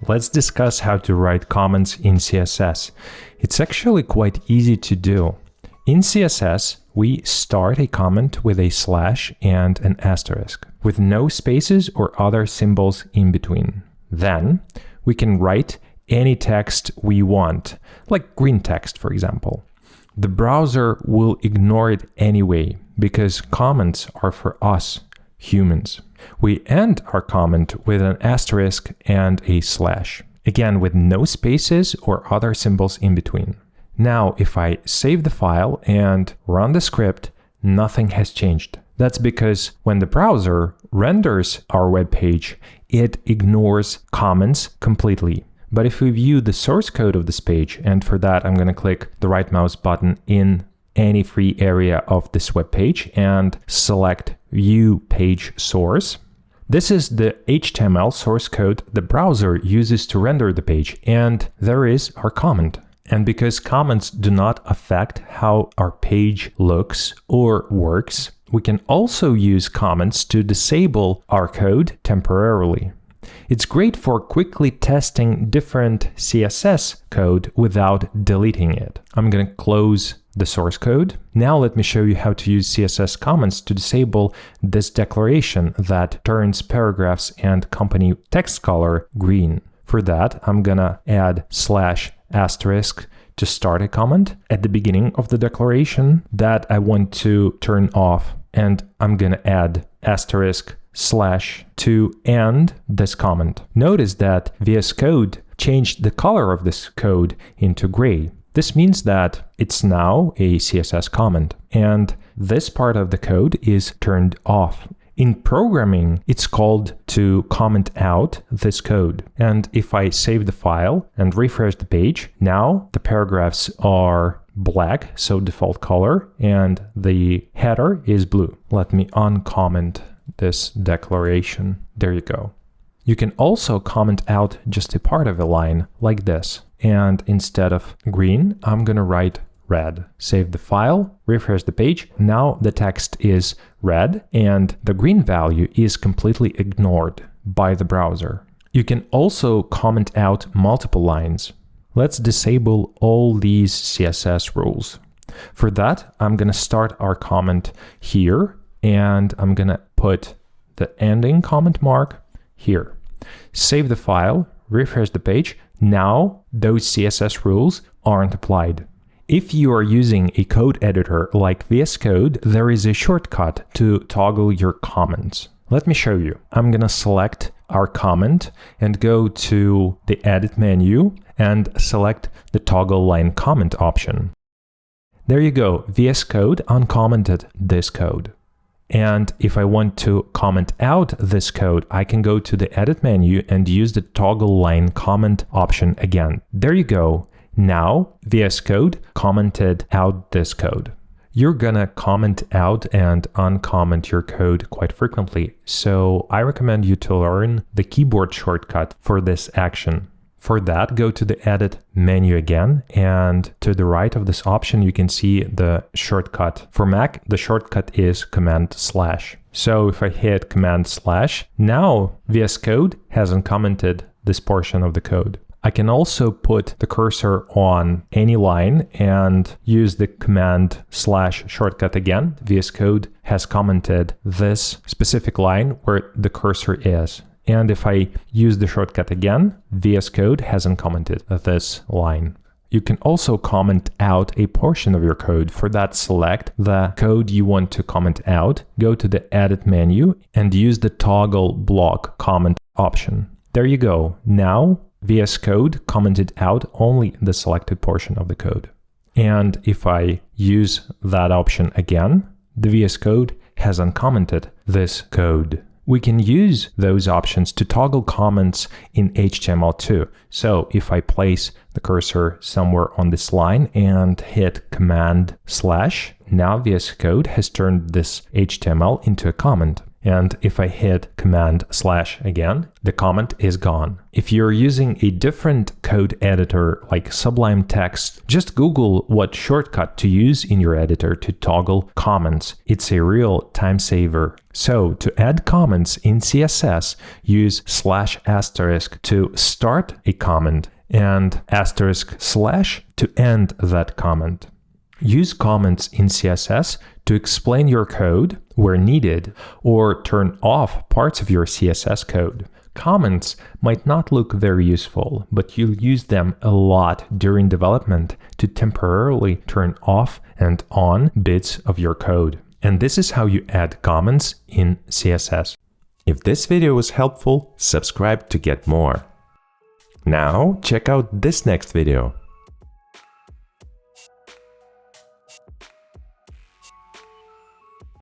let's discuss how to write comments in CSS. It's actually quite easy to do. In CSS, we start a comment with a slash and an asterisk, with no spaces or other symbols in between. Then, we can write any text we want, like green text, for example. The browser will ignore it anyway, because comments are for us, humans. We end our comment with an asterisk and a slash, again with no spaces or other symbols in between. Now, if I save the file and run the script, nothing has changed. That's because when the browser renders our web page, it ignores comments completely. But if we view the source code of this page, and for that I'm going to click the right mouse button in any free area of this web page and select View Page Source. This is the HTML source code the browser uses to render the page, and there is our comment. And because comments do not affect how our page looks or works, we can also use comments to disable our code temporarily. It's great for quickly testing different CSS code without deleting it. I'm going to close the source code. Now let me show you how to use CSS comments to disable this declaration that turns paragraphs and company text color green. For that, I'm going to add /* to start a comment at the beginning of the declaration that I want to turn off. And I'm going to add * to end this comment. Notice that VS Code changed the color of this code into gray. This means that it's now a CSS comment, and this part of the code is turned off. In programming, it's called to comment out this code. And if I save the file and refresh the page, now the paragraphs are black, so default color, and the header is blue. Let me uncomment this declaration. There you go. You can also comment out just a part of a line like this. And instead of green, I'm going to write red. Save the file, refresh the page. Now the text is red and the green value is completely ignored by the browser. You can also comment out multiple lines. Let's disable all these CSS rules. For that, I'm going to start our comment here, and I'm going to put the ending comment mark here. Save the file, refresh the page. Now those CSS rules aren't applied. If you are using a code editor like VS Code, there is a shortcut to toggle your comments. Let me show you. I'm going to select our comment and go to the Edit menu and select the Toggle Line Comment option. There you go. VS Code uncommented this code. And if I want to comment out this code, I can go to the Edit menu and use the Toggle Line Comment option again. There you go. Now VS Code commented out this code. You're gonna comment out and uncomment your code quite frequently, so I recommend you to learn the keyboard shortcut for this action. For that, go to the Edit menu again, and to the right of this option you can see the shortcut. For Mac, the shortcut is Command/. So if I hit Command/, now VS Code has uncommented this portion of the code. I can also put the cursor on any line and use the Command/ shortcut again. VS Code has commented this specific line where the cursor is. And if I use the shortcut again, VS Code hasn't commented this line. You can also comment out a portion of your code. For that, select the code you want to comment out, go to the Edit menu, and use the Toggle Block Comment option. There you go. Now VS Code commented out only the selected portion of the code. And if I use that option again, the VS Code has uncommented this code. We can use those options to toggle comments in HTML too. So if I place the cursor somewhere on this line and hit Command/, now VS Code has turned this HTML into a comment. And if I hit Command/ again, the comment is gone. If you're using a different code editor like Sublime Text, just Google what shortcut to use in your editor to toggle comments. It's a real time saver. So to add comments in CSS, use /* to start a comment and */ to end that comment. Use comments in CSS to explain your code where needed or turn off parts of your CSS code. Comments might not look very useful, but you'll use them a lot during development to temporarily turn off and on bits of your code. And this is how you add comments in CSS. If this video was helpful, subscribe to get more. Now check out this next video.